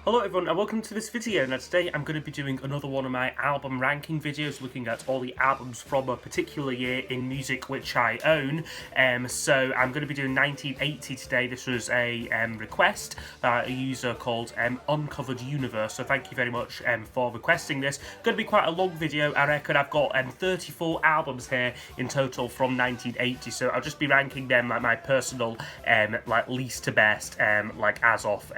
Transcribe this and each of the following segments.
Hello everyone and welcome to this video. Now today I'm going to be doing another one of my album ranking videos looking at all the albums from a particular year in music which I own. So I'm going to be doing 1980 today. This was a request by a user called Uncovered Universe, so thank you very much for requesting this. Going to be quite a long video. I reckon I've got 34 albums here in total from 1980, so I'll just be ranking them like my personal like least to best like as of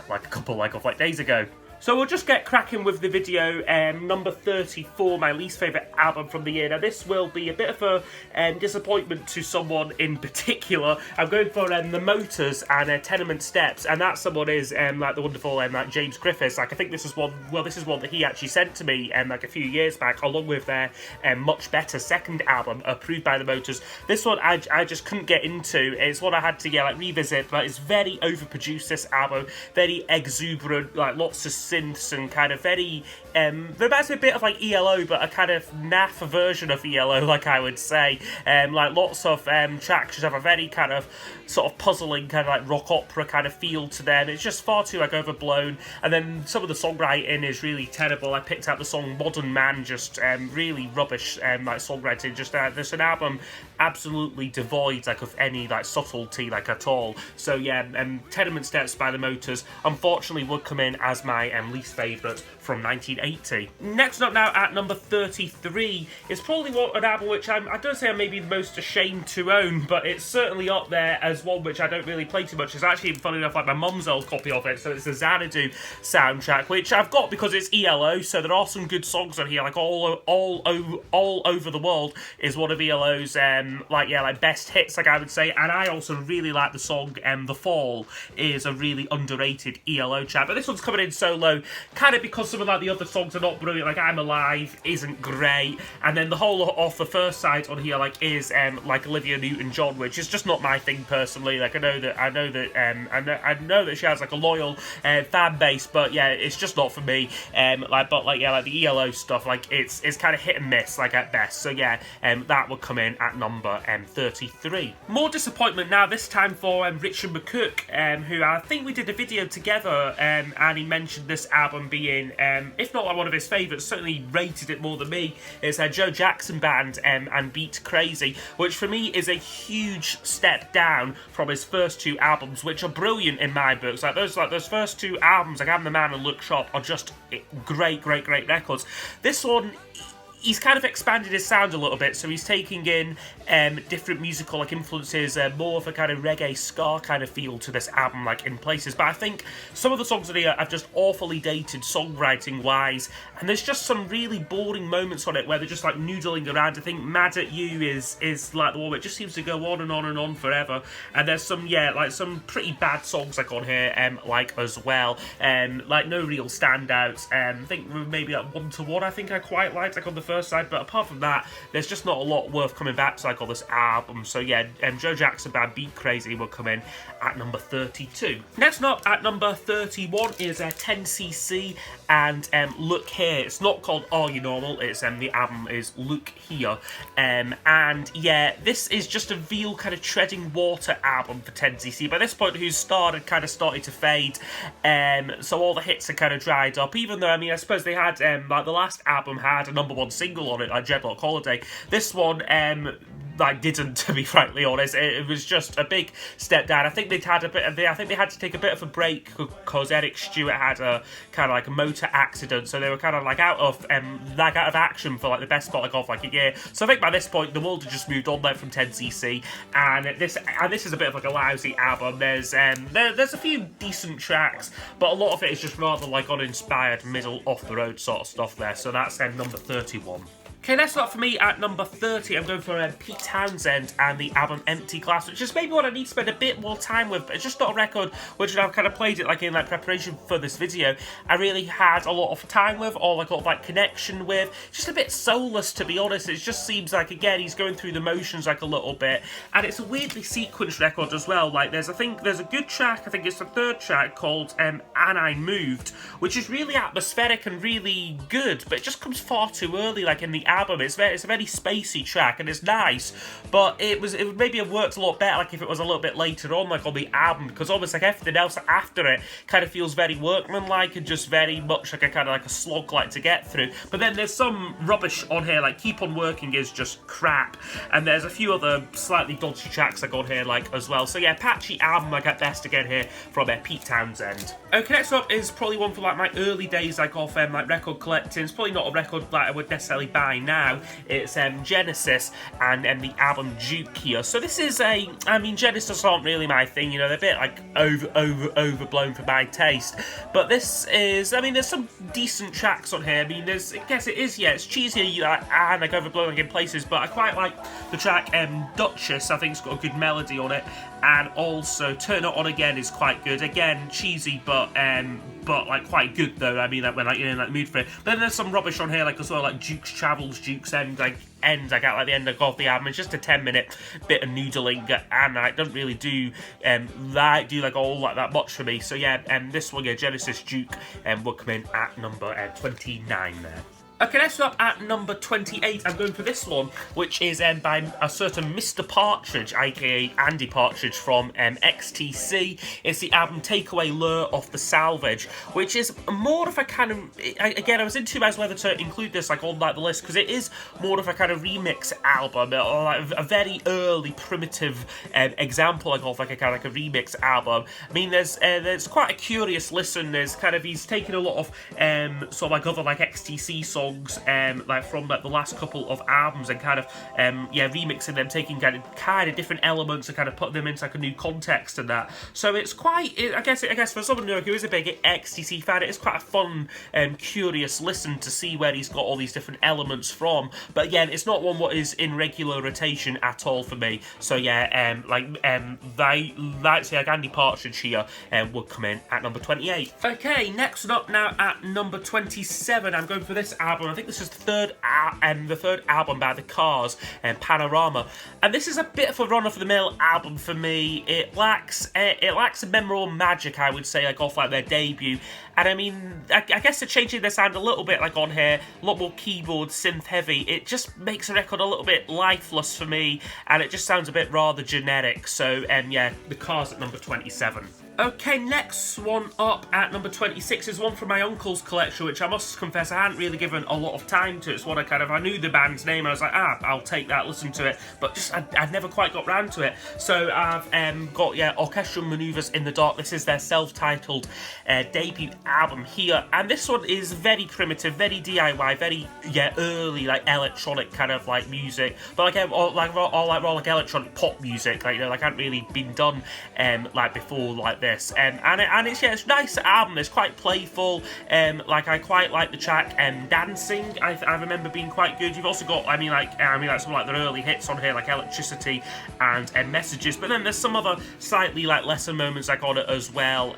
like a couple of days ago. So we'll just get cracking with the video. Number 34, my least favourite album from the year. Now this will be a bit of a disappointment to someone in particular. I'm going for The Motors and Tenement Steps, and that someone is like the wonderful like James Griffiths. Like I think this is one. Well, this is one that he actually sent to me like a few years back, along with their much better second album, Approved by the Motors. This one I just couldn't get into. It's one I had to like revisit, but it's very overproduced. This album, very exuberant, like lots of synths and kind of very reminds me a bit of like ELO, but a kind of naff version of ELO, like I would say. Like lots of tracks just have a very kind of sort of puzzling kind of like rock opera kind of feel to them. It's just far too like overblown, and then some of the songwriting is really terrible. I picked out the song Modern Man, just really rubbish like songwriting. Just there's an album absolutely devoid like of any like subtlety like at all. So yeah, Tenement Steps by The Motors unfortunately would come in as my least favourite from 1980. Next up now at number 33 is probably an album which I don't say I'm maybe the most ashamed to own, but it's certainly up there as one which I don't really play too much. It's actually, funny enough, like my mum's old copy of it, so it's the Xanadu soundtrack, which I've got because it's ELO, so there are some good songs on here, like all Over the World is one of ELO's like best hits, like I would say, and I also really like the song The Fall is a really underrated ELO track, but this one's coming in so low, kind of because some of like the other songs are not brilliant. Like I'm Alive isn't great, and then the whole off the first side on here like is like Olivia Newton-John, which is just not my thing personally. Like I know that she has like a loyal fan base, but yeah, it's just not for me. Like the ELO stuff, like it's kind of hit and miss like at best. So yeah, that would come in at number 33. More disappointment now, this time for Richard McCook, who I think we did a video together, and he mentioned this album being, if not one of his favourites, certainly rated it more than me. It's Joe Jackson Band and Beat Crazy, which for me is a huge step down from his first two albums, which are brilliant in my books. Like those first two albums, like I'm the Man and Look Sharp, are just great records. This one, he's kind of expanded his sound a little bit, so he's taking in different musical like influences, more of a kind of reggae ska kind of feel to this album, like in places. But I think some of the songs on here are just awfully dated songwriting wise, and there's just some really boring moments on it where they're just like noodling around. I think Mad at You is like the one where it just seems to go on and on and on forever. And there's some like some pretty bad songs like on here like as well, like no real standouts. I think maybe like One to One I think I quite liked like on the first side, but apart from that there's just not a lot worth coming back to like on this album. So yeah, Joe Jackson Band Beat Crazy will come in at number 32. Next up at number 31 is 10cc and Look Here. It's not called Are You Normal, it's the album is Look Here, and yeah, this is just a real kind of treading water album for 10cc. By this point whose star had kind of started to fade, so all the hits are kind of dried up, even though I suppose they had like the last album had a #1 single on it, like Dreadlock Holiday. This one like didn't, to be frankly honest. It was just a big step down. I think they had to take a bit of a break because Eric Stewart had a kind of like a motor accident, so they were kind of like out of action for like the best part of like a year. So I think by this point the world had just moved on there from 10cc, and this is a bit of like a lousy album. There's a few decent tracks, but a lot of it is just rather like uninspired, middle off the road sort of stuff there. So that's number 31. Okay, next up for me at number 30, I'm going for Pete Townsend and the album Empty Glass, which is maybe what I need to spend a bit more time with, but it's just not a record which I've kind of played it like in like preparation for this video. I really had a lot of time with, or like a lot of like connection with. Just a bit soulless, to be honest. It just seems like, again, he's going through the motions like a little bit, and it's a weirdly sequenced record as well. Like there's a good track, I think it's the third track, called And I Moved, which is really atmospheric and really good, but it just comes far too early, like in the album. It's a very spacey track, and it's nice, but it would maybe have worked a lot better like if it was a little bit later on, like on the album, because almost like everything else after it kind of feels very workmanlike and just very much like a kind of like a slog like to get through. But then there's some rubbish on here, like Keep On Working is just crap, and there's a few other slightly dodgy tracks I got here like as well. So yeah, patchy album I get best again here from Pete Townsend. Okay, next up is probably one for like my early days like of like record collecting. It's probably not a record that I would necessarily buy now. It's Genesis and the album Duke here. So this is Genesis aren't really my thing, you know, they're a bit like overblown for my taste. But this is, there's some decent tracks on here. It's cheesy and like overblown in places, but I quite like the track Duchess. I think it's got a good melody on it, and also Turn It On Again is quite good. Again, cheesy, but like quite good though. When like you're in like mood for it. But then there's some rubbish on here like as well, like Duke's Travels, Duke's End, like the end of the album. It's just a 10-minute bit of noodling, and I don't really do all like that much for me. So yeah, this one, Genesis Duke, will come in at number 29 there. Okay, next up at number 28, I'm going for this one, which is by a certain Mr. Partridge, aka Andy Partridge from XTC. It's the album Take Away Lure off the Salvage, which is more of a kind of, again, I was in two minds whether to include this like on like the list, because it is more of a kind of remix album, or like a very early primitive example of like a kind of like a remix album. There's quite a curious listen. There's kind of, he's taken a lot of sort of like other like XTC songs like from like the last couple of albums and kind of remixing them, taking kind of different elements and kind of putting them into like a new context and that. So it's quite, I guess for someone who is a big XTC fan, it is quite a fun curious listen to see where he's got all these different elements from. But again, it's not one what is in regular rotation at all for me. So yeah, Andy Partridge here would come in at number 28. Okay, next up now at number 27, I'm going for this album. I think this is the third album by The Cars, Panorama, and this is a bit of a run-of-the-mill album for me. It lacks a memorable magic, I would say, like off like their debut. And I guess they're changing their sound a little bit, like on here, a lot more keyboard, synth heavy. It just makes the record a little bit lifeless for me, and it just sounds a bit rather generic. So The Cars at number 27. Okay, next one up at number 26 is one from my uncle's collection, which I must confess I hadn't really given a lot of time to. It's one I knew the band's name, and I was like, I'll take that, listen to it, but just I'd never quite got round to it. So I've got Orchestral Manoeuvres in the Dark. This is their self-titled debut album here, and this one is very primitive, very DIY, very early like electronic kind of like music, but like electronic pop music, like hadn't really been done like before like this. And it's it's a nice album. It's quite playful. I quite like the track Dancing. I remember being quite good. You've also got some like their early hits on here, like Electricity and Messages. But then there's some other slightly like lesser moments like on it as well,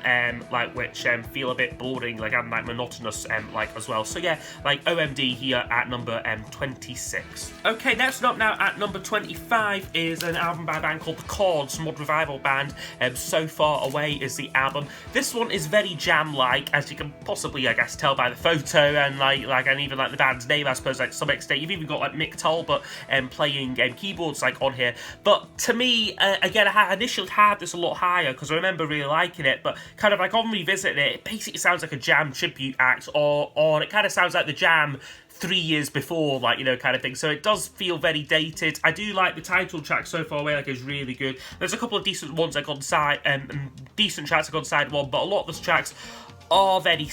which feel a bit boring, and monotonous as well. So yeah, like OMD here at number 26. Okay, next up now at number 25 is an album by a band called The Chords, mod revival band. So Far Away is the album. This one is very jam-like, as you can possibly, I guess, tell by the photo and and even the band's name, I suppose, to some extent. You've even got Mick Talbot playing keyboards on here. But to me, again, I initially had this a lot higher because I remember really liking it. But kind of on revisiting it, it basically sounds like a Jam tribute act, or it kind of sounds like the Jam 3 years before, kind of thing. So it does feel very dated. I do like the title track So Far Away, is really good. There's a couple of decent ones on side, decent tracks on side one, but a lot of those tracks are very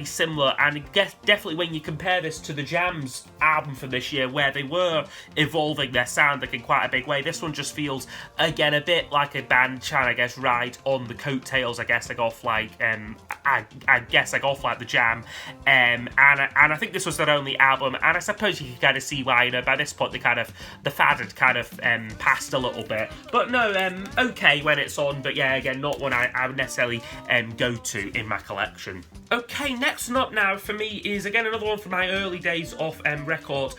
similar, and I guess definitely when you compare this to the Jam's album from this year, where they were evolving their sound in quite a big way, this one just feels again a bit like a band trying to ride on the coattails, off the Jam, and I think this was their only album, and I suppose you can kind of see why, by this point the fad had passed a little bit, but no, okay when it's on, but yeah, again, not one I would necessarily go to in my collection. Collection. Okay, next up now for me is again another one from my early days of record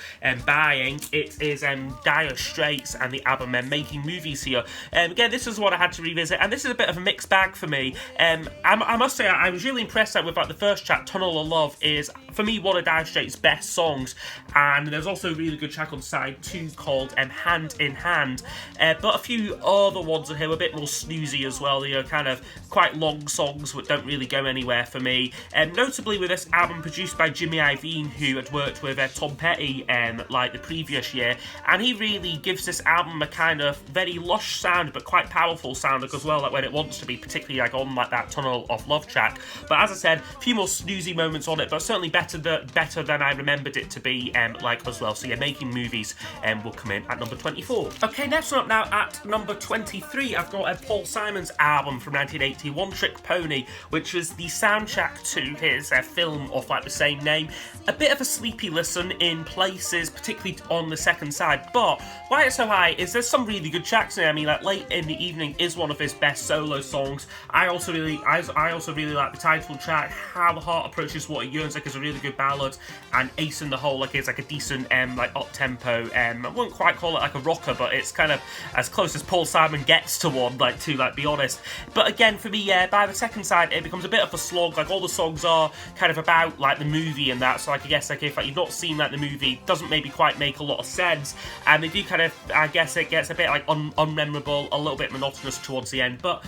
buying. It is Dire Straits and the album Making Movies here. Again, this is what I had to revisit, and this is a bit of a mixed bag for me. I must say I was really impressed with like the first track, Tunnel of Love, is for me one of Dire Straits' best songs, and there's also a really good track on side 2 called Hand in Hand. But a few other ones on here were a bit more snoozy as well. You know, kind of quite long songs which don't really go anywhere for me. Notably with this album produced by Jimmy Iovine, who had worked with Tom Petty like the previous year, and he really gives this album a kind of very lush sound but quite powerful sound as well, like when it wants to be, particularly like on like that Tunnel of Love track. But as I said, a few more snoozy moments on it, but certainly better than I remembered it to be like as well. So yeah, Making Movies will come in at number 24. Okay, next one up now at number 23, I've got Paul Simon's album from 1980, One Trick Pony, which was the soundtrack to his film of like the same name. A bit of a sleepy listen in places, particularly on the second side, but why it's so high is there's some really good tracks in it. I mean, like Late in the Evening is one of his best solo songs. I also really like the title track. How the Heart Approaches What It Yearns Like is a really good ballad, and Ace in the Hole like is like a decent like up tempo. I wouldn't quite call it like a rocker, but it's kind of as close as Paul Simon gets to one, like to like be honest. But again, for me, by the second side, it becomes a bit of a slog. Like all the songs are kind of about like the movie and that. So like I guess like if like you've not seen like the movie, it doesn't maybe quite make a lot of sense, and they do kind of, I guess it gets a bit like unmemorable, a little bit monotonous towards the end. But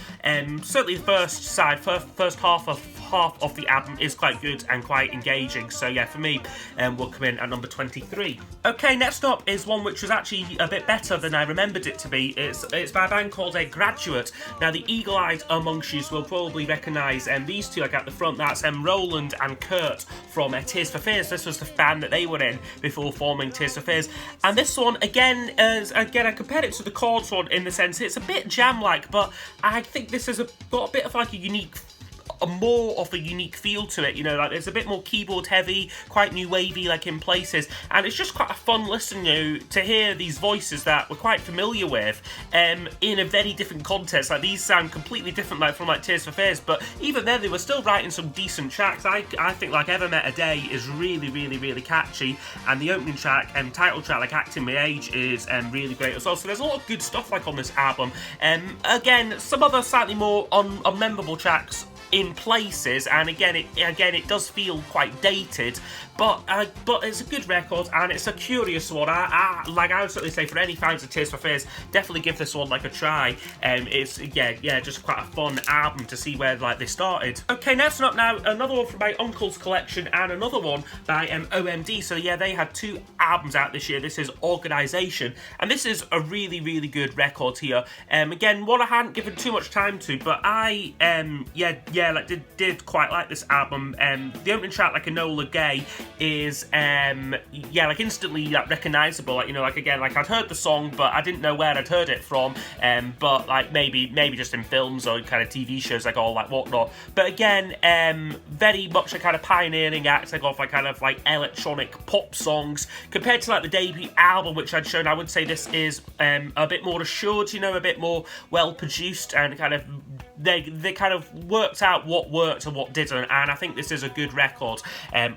certainly the first half of the album is quite good and quite engaging. So yeah, for me, will come in at number 23. Okay, next up is one which was actually a bit better than I remembered it to be. It's by a band called Graduate. Now the eagle-eyed amongst you will probably recognise these two like at the front. That's Roland and Kurt from Tears for Fears. This was the band that they were in before forming Tears for Fears. And this one again I compared it to the Chords one in the sense it's a bit jam-like, but I think this has got a bit of like more of a unique feel to it, you know, like there's a bit more keyboard heavy, quite new wavy like in places, and it's just quite a fun listen to hear these voices that we're quite familiar with in a very different context. Like these sound completely different like from like Tears for Fears, but even then they were still writing some decent tracks. I think like Ever Met a Day is really catchy, and the opening track and title track like Acting My Age is really great as well. So there's a lot of good stuff like on this album. Again, some other slightly more unmemorable tracks in places, and again it does feel quite dated, but it's a good record and it's a curious one. I would certainly say for any fans of Tears for Fears, definitely give this one like a try. It's just quite a fun album to see where like they started. Okay, next up now, another one from my uncle's collection and another one by OMD. So yeah, they had 2 albums out this year. This is Organisation, and this is a really good record here. Again, one I hadn't given too much time to, but I did quite like this album. The opening track, like Enola Gay, is like instantly like recognisable. Like, you know, like again, like I'd heard the song, but I didn't know where I'd heard it from. But like maybe just in films or kind of TV shows like all like whatnot. But again, very much a kind of pioneering act like of like kind of like electronic pop songs compared to like the debut album which I'd shown. I would say this is a bit more assured, you know, a bit more well produced, and kind of they kind of worked out what worked and what didn't, and I think this is a good record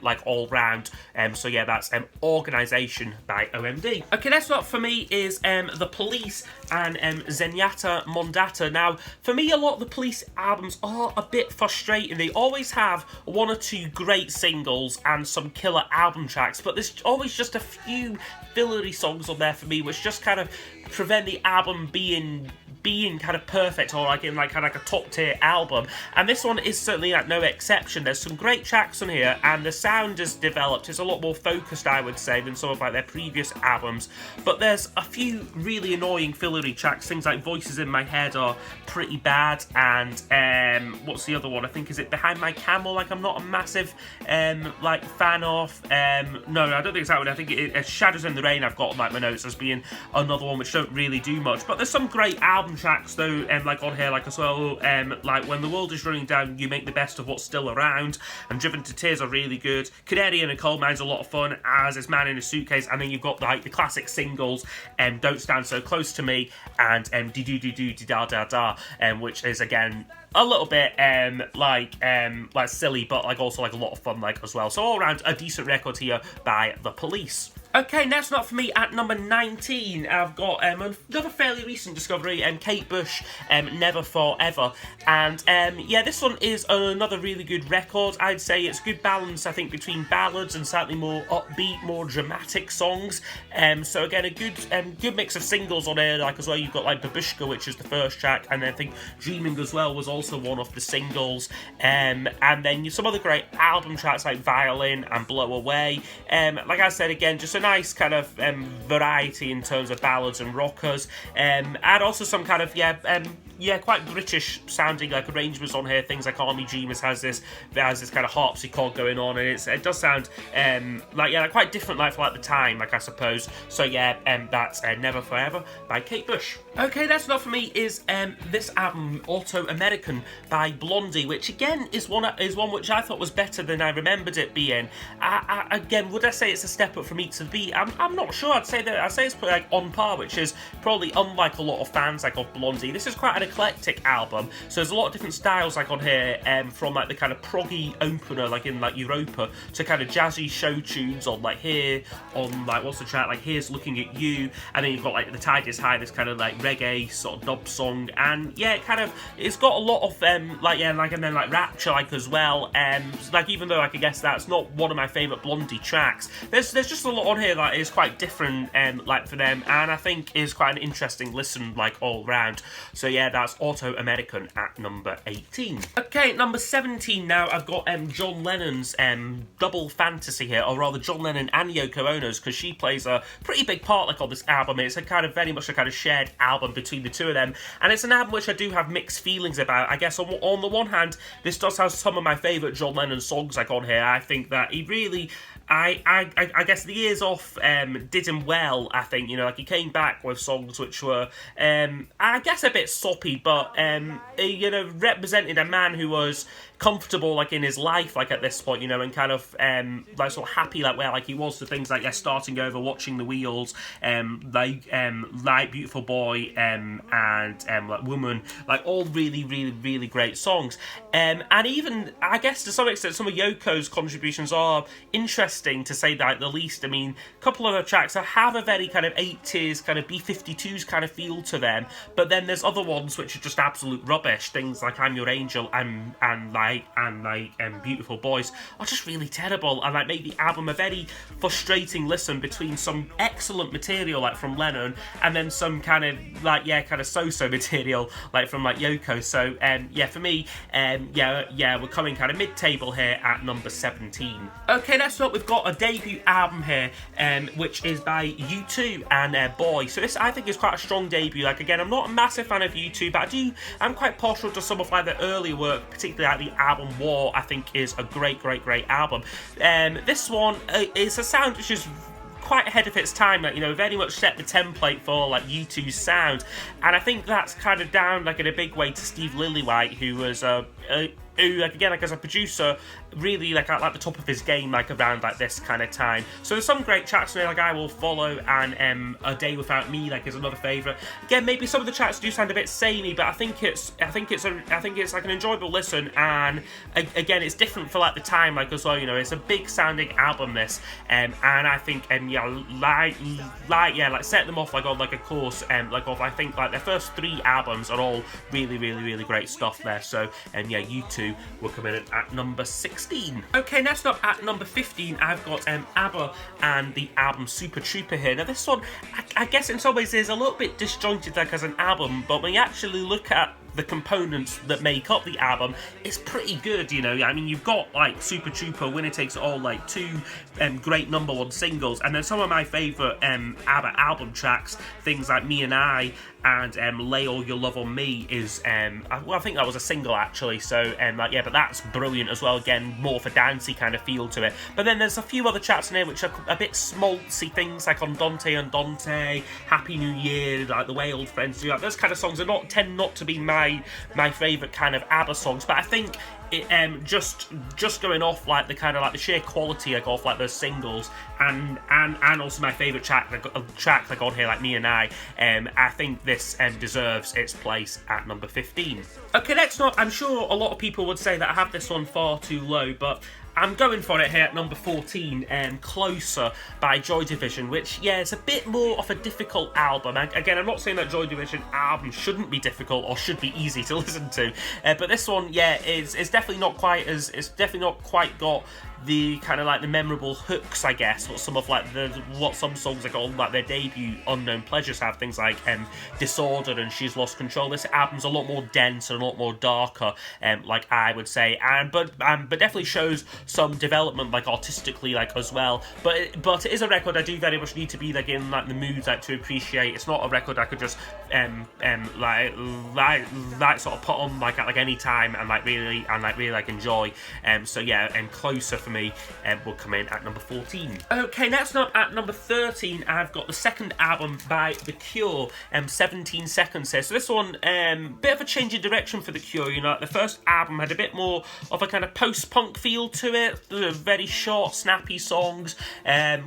like all round. So yeah, that's Organisation by OMD. Okay, next up for me is The Police and Zenyatta Mondatta. Now, for me, a lot of the Police albums are a bit frustrating. They always have 1 or 2 great singles and some killer album tracks, but there's always just a few fillery songs on there for me which just kind of prevent the album being kind of perfect, or like in like kind of like a top tier album. And this one is certainly like no exception. There's some great tracks on here, and the sound is developed. It's a lot more focused, I would say, than some of like their previous albums. But there's a few really annoying fillery tracks. Things like Voices in My Head are pretty bad, and what's the other one? I think is it Behind My Camel. Like I'm not a massive like fan of. No, I don't think it's that one. I think Shadows in the Rain I've got on like my notes as being another one which don't really do much. But there's some great album tracks though, like on here, like as well, like When the World Is Running Down, You Make the Best of What's Still Around, and Driven to Tears are really good. Canary in a Coal Mine's a lot of fun, as is Man in a Suitcase, and then you've got like the classic singles, Don't Stand So Close to Me, and Dee Doo Doo Doo Dee Da Da Da, which is again a little bit like silly, but like also like a lot of fun like as well. So all around a decent record here by The Police. Okay, next up for me at number 19, I've got another fairly recent discovery, Kate Bush, Never Forever. And yeah, this one is another really good record. I'd say it's good balance, I think, between ballads and slightly more upbeat, more dramatic songs. So again, a good mix of singles on here, like as well. You've got like Babushka, which is the first track, and then I think Dreaming as well was also one of the singles. And then some other great album tracks like Violin and Blow Away. Like I said, again, just a nice kind of variety in terms of ballads and rockers, and also some kind of quite British sounding like arrangements on here. Things like Army Dreamers has this kind of harpsichord going on, and it does sound like quite different like for like the time, like I suppose. So yeah, that's Never Forever by Kate Bush. Okay, that's not for me is this album Auto American by Blondie, which again is one which I thought was better than I remembered it being. Again, would I say it's a step up from Eat to the Beat? I'm not sure. I'd say it's pretty like on par, which is probably unlike a lot of fans like of Blondie. This is quite an eclectic album, so there's a lot of different styles like on here, from like the kind of proggy opener like in like Europa to kind of jazzy show tunes on like here, on like what's the track like Here's Looking at You, and then you've got like The Tide Is High, this kind of like reggae sort of dub song, and yeah, it's got a lot of and then like Rapture like as well, like even though like I guess that's not one of my favourite Blondie tracks, there's just a lot on here that is quite different like for them, and I think is quite an interesting listen like all round. So yeah, that's Auto American at number 18. Okay, number 17 now, I've got John Lennon's Double Fantasy here, or rather John Lennon and Yoko Ono's, because she plays a pretty big part like on this album. It's a kind of very much a kind of shared album between the two of them, and it's an album which I do have mixed feelings about. I guess on the one hand, this does have some of my favourite John Lennon songs like on here. I think that he really, I guess the years off did him well. I think, you know, like he came back with songs which were I guess a bit soppy, but you know, represented a man who was comfortable like in his life like at this point, you know, and kind of like sort of happy like where like he was to things like Starting Over, Watching the Wheels, like Beautiful Boy, and like Woman, like all really really really great songs, and even I guess to some extent some of Yoko's contributions are interesting to say that the least. I mean, a couple of the tracks that have a very kind of 80s kind of B-52s kind of feel to them, but then there's other ones which are just absolute rubbish. Things like I'm Your Angel and Beautiful Boys are just really terrible, and like make the album a very frustrating listen between some excellent material like from Lennon and then some kind of like kind of so-so material like from like Yoko. So yeah, for me, we're coming kind of mid-table here at number 17. Okay, next up we've got a debut album here, which is by U2 and Boy. So this I think is quite a strong debut. Like again, I'm not a massive fan of U2, but I'm quite partial to some of like the earlier work, particularly like the album War. I think is a great album. This one is a sound which is quite ahead of its time, like, you know, very much set the template for like U2's sound, and I think that's kind of down like in a big way to Steve Lillywhite, who was who, like, again, like as a producer, really like at the top of his game, like around like this kind of time. So there's some great tracks there, like I Will Follow and A Day Without Me, like is another favourite. Again, maybe some of the tracks do sound a bit samey, but I think it's like an enjoyable listen, and again, it's different for like the time, like as well. You know, it's a big sounding album, this, and I think like set them off like on like a course, like of I think like their first 3 albums are all really great stuff there. So U2 will come in at number 16. Okay, next up at number 15, I've got ABBA and the album Super Trooper here. Now this one, I guess in some ways is a little bit disjointed like as an album, but when you actually look at the components that make up the album, it's pretty good, you know. I mean, you've got like Super Trooper, Winner Takes It All, like 2 great #1 singles, and then some of my favourite ABBA album tracks, things like Me and I and Lay All Your Love on Me is, well, I think that was a single actually, so like, yeah, but that's brilliant as well, again, more of a dancey kind of feel to it. But then there's a few other tracks in here which are a bit smaltzy things, like Andante Andante, Happy New Year, like The Way Old Friends Do. Like, those kind of songs tend not to be my favourite kind of ABBA songs, but I think it, just going off like the kind of like the sheer quality like of like those singles and also my favourite track like on here, like Me and I think this deserves its place at number 15. Okay, next up, I'm sure a lot of people would say that I have this one far too low, but I'm going for it here at number 14, Closer by Joy Division, which, yeah, it's a bit more of a difficult album. Again, I'm not saying that Joy Division albums shouldn't be difficult or should be easy to listen to, but this one, yeah, is definitely not quite as, it's definitely not quite got the kind of like the memorable hooks, I guess, what some of like what some songs like on like their debut Unknown Pleasures have, things like Disorder and She's Lost Control. This album's a lot more dense and a lot more darker, like I would say, but definitely shows some development like artistically like as well. But it is a record I do very much need to be like in like the mood like to appreciate. It's not a record I could just like sort of put on like at like any time and really like enjoy. So yeah, Closer for me will come in at number 14. Okay, next up at number 13, I've got the second album by The Cure, 17 Seconds here. So this one, bit of a change in direction for The Cure. You know, like the first album had a bit more of a kind of post-punk feel to it, very short, snappy songs,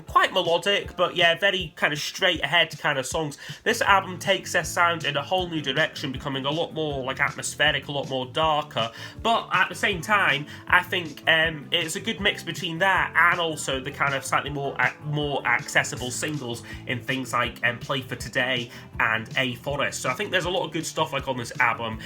quite melodic, but yeah, very kind of straight ahead kind of songs. This album takes their sound in a whole new direction, becoming a lot more like atmospheric, a lot more darker, but at the same time, I think it's a good mix between that and also the kind of slightly more accessible singles in things like Play for Today and A Forest. So I think there's a lot of good stuff like on this album,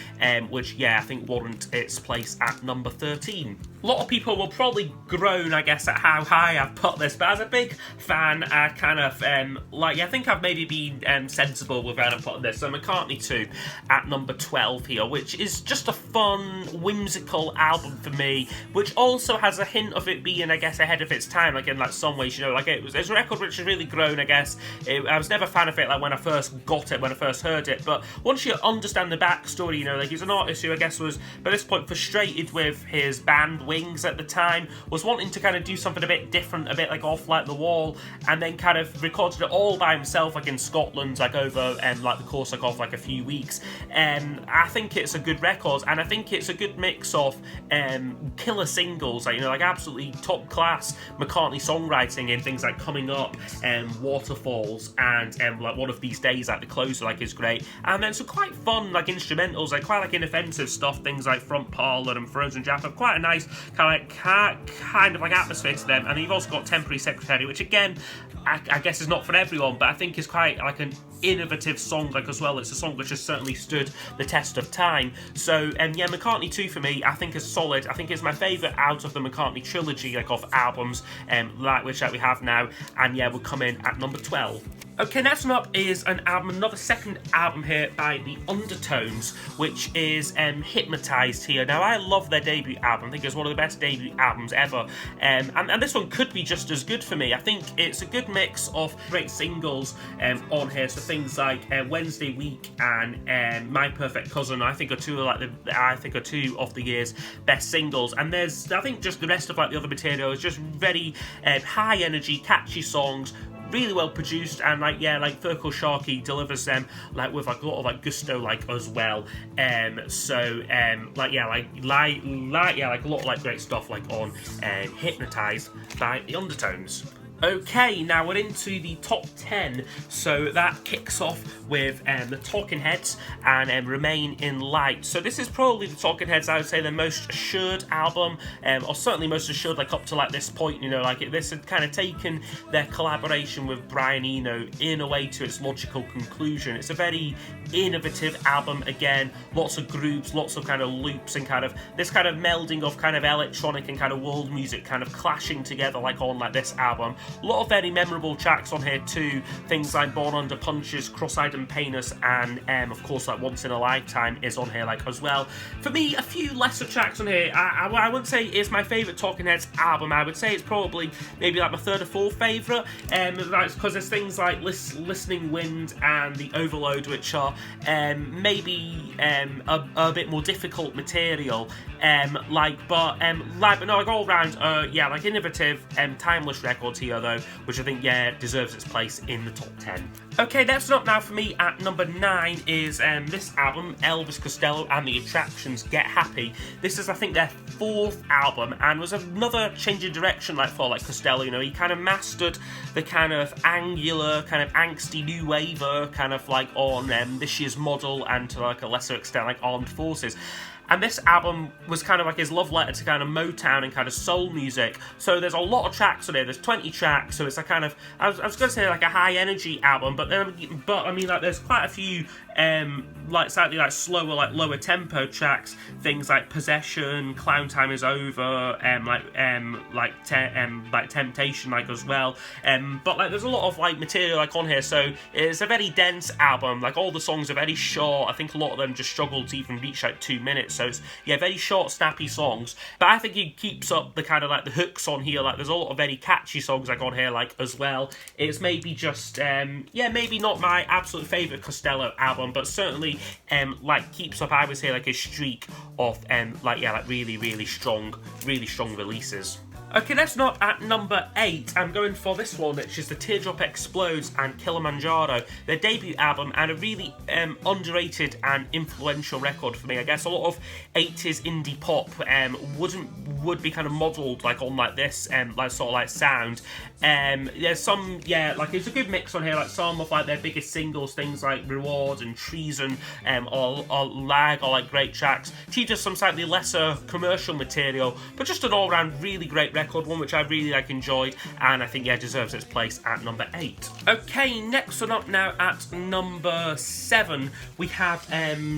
which, yeah, I think warrant its place at number 13. A lot of people will probably groan, I guess, at how high I've put this, but as a big fan, I kind of, I think I've maybe been sensible with where I'm putting this. So McCartney 2 at number 12 here, which is just a fun, whimsical album for me, which also has a hint of it being, I guess, ahead of its time, like in like some ways, you know, like it's a record which has really grown, I guess. I was never a fan of it like when I first got it, when I first heard it, but once you understand the backstory, you know, like he's an artist who I guess was, by this point, frustrated with his band Wings at the time, was wanting to kind of do something a bit different, a bit like off like the wall, and then kind of recorded it all by himself, like in Scotland, like over like the course like of like a few weeks. I think it's a good record, and I think it's a good mix of killer singles, like, you know, like absolutely top class McCartney songwriting in things like Coming Up, Waterfalls, and like One of These Days, like the closer, like is great, and then some quite fun like instrumentals, like quite like inoffensive stuff, things like Front Parlour and Frozen Jap have quite a nice kind of like atmosphere to them. And you've also got Temporary Secretary, which again I guess is not for everyone, but I think is quite like an innovative song like as well. It's a song which has certainly stood the test of time. So yeah, McCartney 2 for me I think is solid. I think it's my favourite out of the McCartney trilogy like of albums, like which we have now, and yeah, will come in at number 12. Okay, next one up is an album, another second album here by The Undertones, which is Hypnotised here. Now, I love their debut album. I think it's one of the best debut albums ever. And this one could be just as good for me. I think it's a good mix of great singles on here. So things like Wednesday Week and My Perfect Cousin, I think are two of the year's best singles. And there's, I think, just the rest of like the other material is just very high energy, catchy songs, really well produced, and like yeah, like Fergal Sharkey delivers them like with like a lot of like gusto like as well. Like a lot of like great stuff like on Hypnotised by The Undertones. Okay, now we're into the top 10, so that kicks off with the Talking Heads and Remain in Light. So this is probably the Talking Heads, I would say, their most assured album, or certainly most assured like up to like this point, you know, like this had kind of taken their collaboration with Brian Eno in a way to its logical conclusion. It's a very innovative album, again, lots of groups, lots of kind of loops, and kind of this kind of melding of kind of electronic and kind of world music kind of clashing together like on like this album. A lot of very memorable tracks on here too, things like Born Under Punches, Cross-Eyed and Painless, and of course like Once in a Lifetime is on here like as well. For me, a few lesser tracks on here. I wouldn't say it's my favourite Talking Heads album. I would say it's probably maybe like my third or fourth favourite, because there's things like Listening Wind and The Overload, which are maybe a bit more difficult material, but all round, like innovative, timeless records here though, which I think deserves its place in the top 10. Okay, next up now for me at number 9 is this album, Elvis Costello and the Attractions, Get Happy. This is, I think, their 4th album, and was another change in direction for Costello. You know, he kind of mastered the kind of angular, kind of angsty new waver, kind of like on This Year's Model, and to like a lesser extent like Armed Forces. And this album was kind of like his love letter to kind of Motown and kind of soul music. So there's a lot of tracks on here. There's 20 tracks, so it's a kind of, I was going to say like a high energy album, but I mean like there's quite a few slightly like slower, like lower tempo tracks. Things like Possession, Clown Time Is Over, Temptation like as well. But like there's a lot of like material like on here, so it's a very dense album. Like all the songs are very short. I think a lot of them just struggle to even reach like 2 minutes. So it's very short, snappy songs. But I think he keeps up the kind of like the hooks on here. Like there's a lot of very catchy songs like on here like as well. It's maybe just maybe not my absolute favourite Costello album, but certainly keeps up, I would say, like a streak of really strong releases. Okay, that's not at number 8. I'm going for this one, which is The Teardrop Explodes and Kilimanjaro, their debut album, and a really underrated and influential record for me. I guess a lot of 80s indie pop would be kind of modelled like on like this sound. There's some it's a good mix on here, like some of like their biggest singles, things like Reward and Treason, or Lag, or like great tracks. Just some slightly lesser commercial material, but just an all-round really great record, one which I really enjoyed, and I think deserves its place at number 8. Okay, next one up now at number 7, we have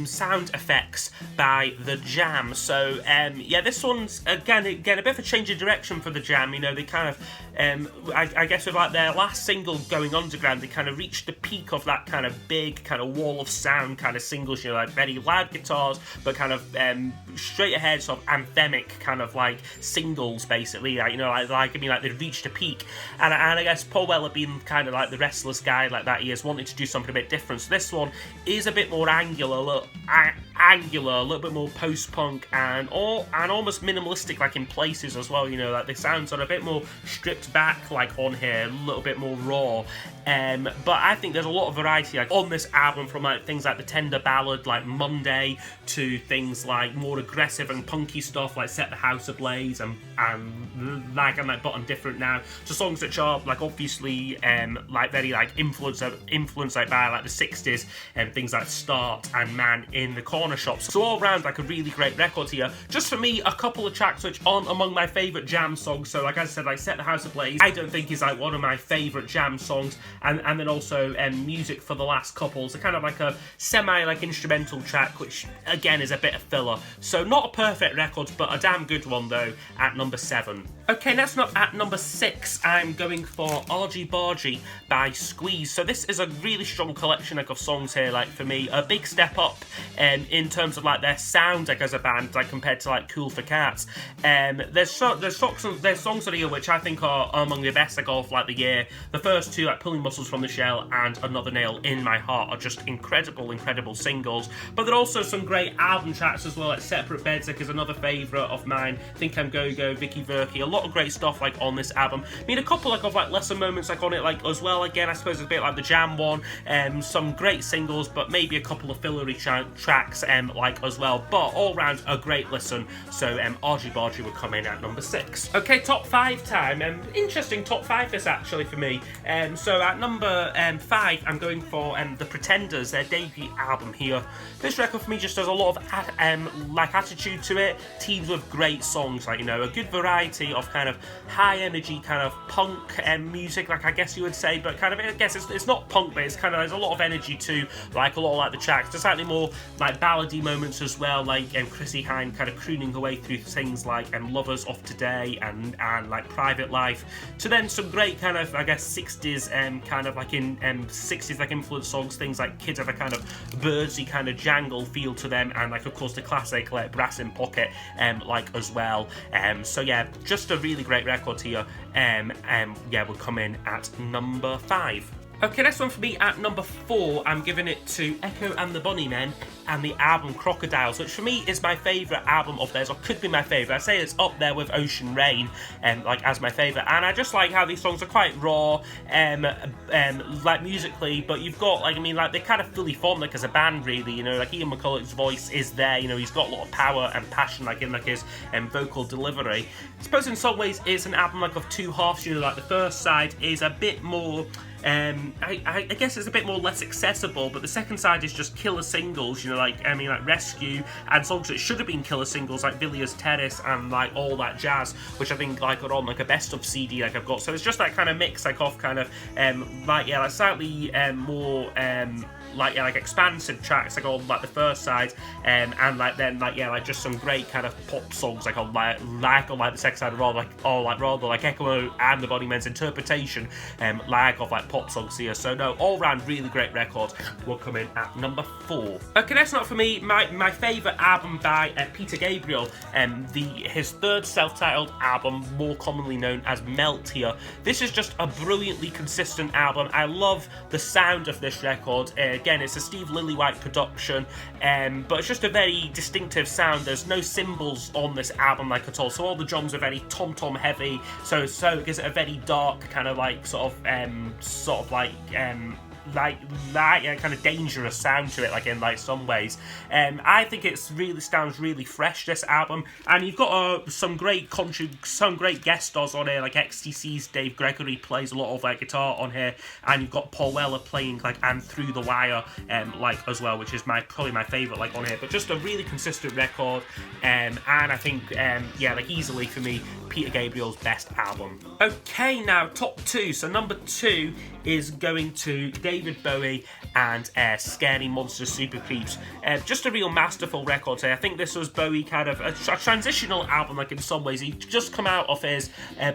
Sound Effects by The Jam. So this one's again a bit of a change of direction for The Jam. You know, they kind of I guess with like their last single, Going Underground, they kind of reached the peak of that kind of big kind of wall of sound kind of singles, you know, like very loud guitars, but kind of straight ahead sort of anthemic kind of like singles basically. They'd reached a peak, and I guess Paul Weller, being kind of like the restless guy like that he is, wanted to do something a bit different. So this one is a bit more angular, a little bit more post-punk, and almost minimalistic, like in places as well. You know, like the sounds are a bit more stripped back, like on here, a little bit more raw. But I think there's a lot of variety like on this album, from like things like the tender ballad like Monday to things like more aggressive and punky stuff like Set the House Ablaze and like Button Different Now, to songs which are like obviously very like influenced like by like the 60s, and things like Start and Man in the Corner Shops. So all round like a really great record here. Just for me, a couple of tracks which aren't among my favourite Jam songs. So like I said, like Set the House Ablaze, I don't think is like one of my favourite Jam songs, and then also Music for the Last Couple, so kind of like a semi like instrumental track, which again is a bit of filler. So not a perfect record, but a damn good one though at number 7. Okay, next up at number 6, I'm going for Argy Bargy by Squeeze. So this is a really strong collection like of songs here, like for me, a big step up in terms of like their sound like as a band, like compared to like Cool for Cats. There's songs on here which I think are among the best like of like the year. The first two, like Pulling Muscles from the Shell and Another Nail in My Heart, are just incredible singles. But there are also some great album tracks as well, like Separate Beds like is another favourite of mine, Think I'm Go-Go, Vicky Verky, a lot of great stuff like on this album. I mean, a couple like of like lesser moments like on it like as well. Again, I suppose it's a bit like the Jam one, some great singles, but maybe a couple of fillery tracks like as well. But all round a great listen. So Argy Bargy would come in at number 6. Okay, top 5 time. Interesting top 5 this actually for me. So at number 5, I'm going for The Pretenders, their debut album here. This record for me just has a lot of attitude to it, teamed with great songs, like, you know, a good variety of of kind of high energy kind of punk music, like I guess you would say, but kind of, I guess it's not punk, but it's kind of, there's a lot of energy to like a lot of like the tracks. There's slightly more like ballady moments as well, like Chrissie Hynde kind of crooning her way through things like Lovers of Today and like Private Life, to then some great kind of, I guess, 60s kind of like in 60s like influence songs, things like Kids have a kind of birdsy kind of jangle feel to them, and like of course the classic like Brass in Pocket like as well. So yeah, just a really great record here. Yeah, we'll come in at number 5. Okay, next one for me at number 4, I'm giving it to Echo and the Bunnymen and the album Crocodiles, which for me is my favourite album of theirs, or could be my favourite. I'd say it's up there with Ocean Rain, like as my favourite. And I just like how these songs are quite raw, like musically, but you've got like, I mean, like they're kind of fully formed like as a band, really. You know, like Ian McCulloch's voice is there. You know, he's got a lot of power and passion, like in like his vocal delivery. I suppose in some ways it's an album like of two halves. You know, like the first side is a bit more. I guess it's a bit more less accessible, but the second side is just killer singles, you know, like, I mean, like Rescue, and songs that should have been killer singles, like Villiers Terrace and, like, All That Jazz, which I think, like, are on, like, a best-of CD, like, I've got. So it's just that kind of mix, like, of kind of, like, yeah, like, slightly more, like expansive tracks like on like the first side, and like then like yeah, like just some great kind of pop songs like on like on the second side, rather like Echo and the Bunnymen's interpretation like of like pop songs here. So no, all round really great record. Will come in at number 4. Okay, that's not for me. My favourite album by Peter Gabriel, his third self-titled album, more commonly known as Melt here. This is just a brilliantly consistent album. I love the sound of this record. Again, it's a Steve Lillywhite production, but it's just a very distinctive sound. There's no cymbals on this album like at all, so all the drums are very tom-tom heavy, so it gives it a very dark kind of like sort of kind of dangerous sound to it, like in like some ways. I think it's really sounds really fresh, this album, and you've got some great guest stars on here, like XTC's Dave Gregory plays a lot of like guitar on here, and you've got Paul Weller playing like And Through the Wire like as well, which is probably my favourite like on here. But just a really consistent record, and I think yeah, like easily for me Peter Gabriel's best album. Okay, now top 2. So number 2 is going to David Bowie and Scary Monsters Super Creeps. Just a real masterful record here. I think this was Bowie kind of a transitional album, like in some ways. He'd just come out of his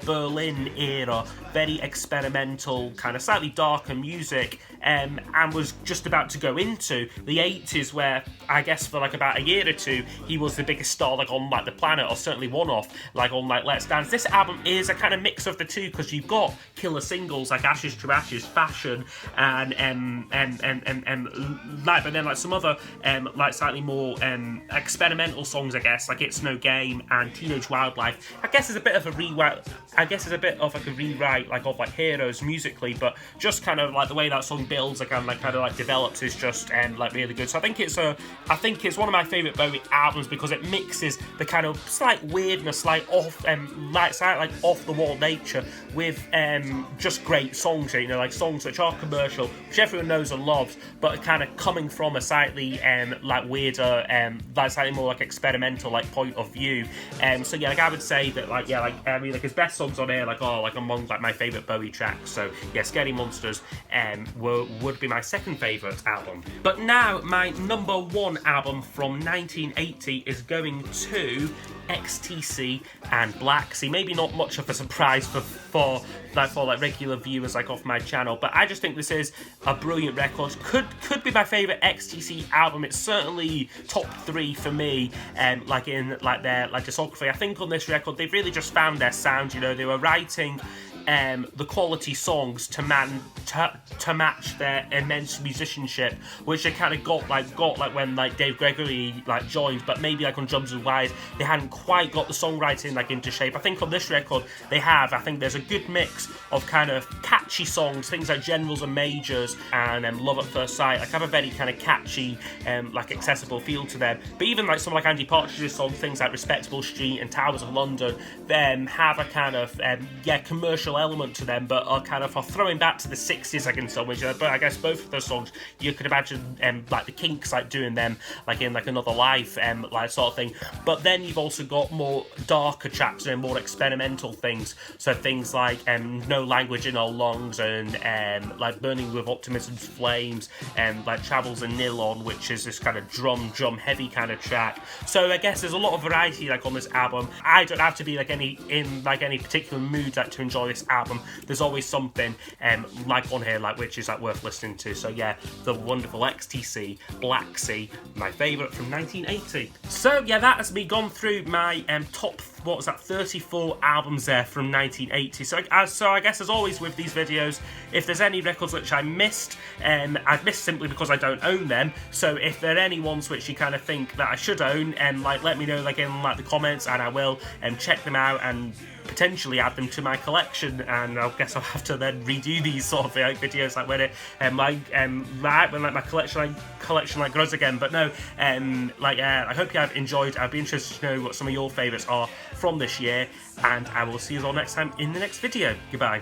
Berlin era, very experimental, kind of slightly darker music, and was just about to go into the 80s, where I guess for like about a year or two he was the biggest star like on like the planet, or certainly one off like on like Let's Dance. This album is a kind of mix of the two, because you've got killer singles like Ashes to Ashes, Fashion, and like, but then like some other like slightly more experimental songs, I guess, like It's No Game and Teenage Wildlife. I guess it's a bit of a rewrite. I guess it's a bit of like a rewrite like of like Heroes musically, but just kind of like the way that song builds, like and like kind of like develops, is just like really good. So I think it's one of my favourite Bowie albums, because it mixes the kind of slight weirdness, like off like off the wall nature, with just great songs, you know, like songs which are commercial, which everyone knows and loves, but kind of coming from a slightly like weirder, like slightly more like experimental like point of view. So yeah, like I would say that like yeah, like I mean like his best songs on here like are like among like my favourite Bowie tracks. So yeah, Scary Monsters would be my second favourite album. But now my number 1 album from 1980 is going to XTC and Black Sea. Maybe not much of a surprise for regular viewers like off my channel, but I just think this is a brilliant record. Could be my favourite XTC album. It's certainly top 3 for me, like in like their like discography. I think on this record they've really just found their sound. You know, they were writing the quality songs to match their immense musicianship, which they kind of got when like Dave Gregory like joined, but maybe like on Drums and Wires they hadn't quite got the songwriting like into shape. I think on this record they have. I think there's a good mix of kind of catchy songs, things like Generals and Majors and Love at First Sight, like have a very kind of catchy like accessible feel to them. But even like some like Andy Partridge's songs, things like Respectable Street and Towers of London, have a kind of commercial element to them, but are kind of throwing back to the 60s, like in some ways. But I guess both of those songs, you could imagine like the Kinks like doing them like in like Another Life, like sort of thing. But then you've also got more darker tracks and more experimental things. So things like No Language in Our Lungs and like Burning with Optimism's Flames, and like Travels and Nylon, which is this kind of drum heavy kind of track. So I guess there's a lot of variety like on this album. I don't have to be like any particular mood like to enjoy this album. There's always something like on here like which is like worth listening to. So yeah, the wonderful XTC Black Sea, my favourite from 1980. So yeah, that has me gone through my top, what was that, 34 albums there from 1980. So I guess as always with these videos, if there's any records which I missed, I've missed simply because I don't own them. So if there are any ones which you kind of think that I should own, like let me know like in like the comments, and I will check them out and potentially add them to my collection. And I guess I'll have to then redo these sort of like videos like when it when my collection like grows again. But no, I hope you have enjoyed. I'd be interested to know what some of your favourites are from this year, and I will see you all next time in the next video. Goodbye.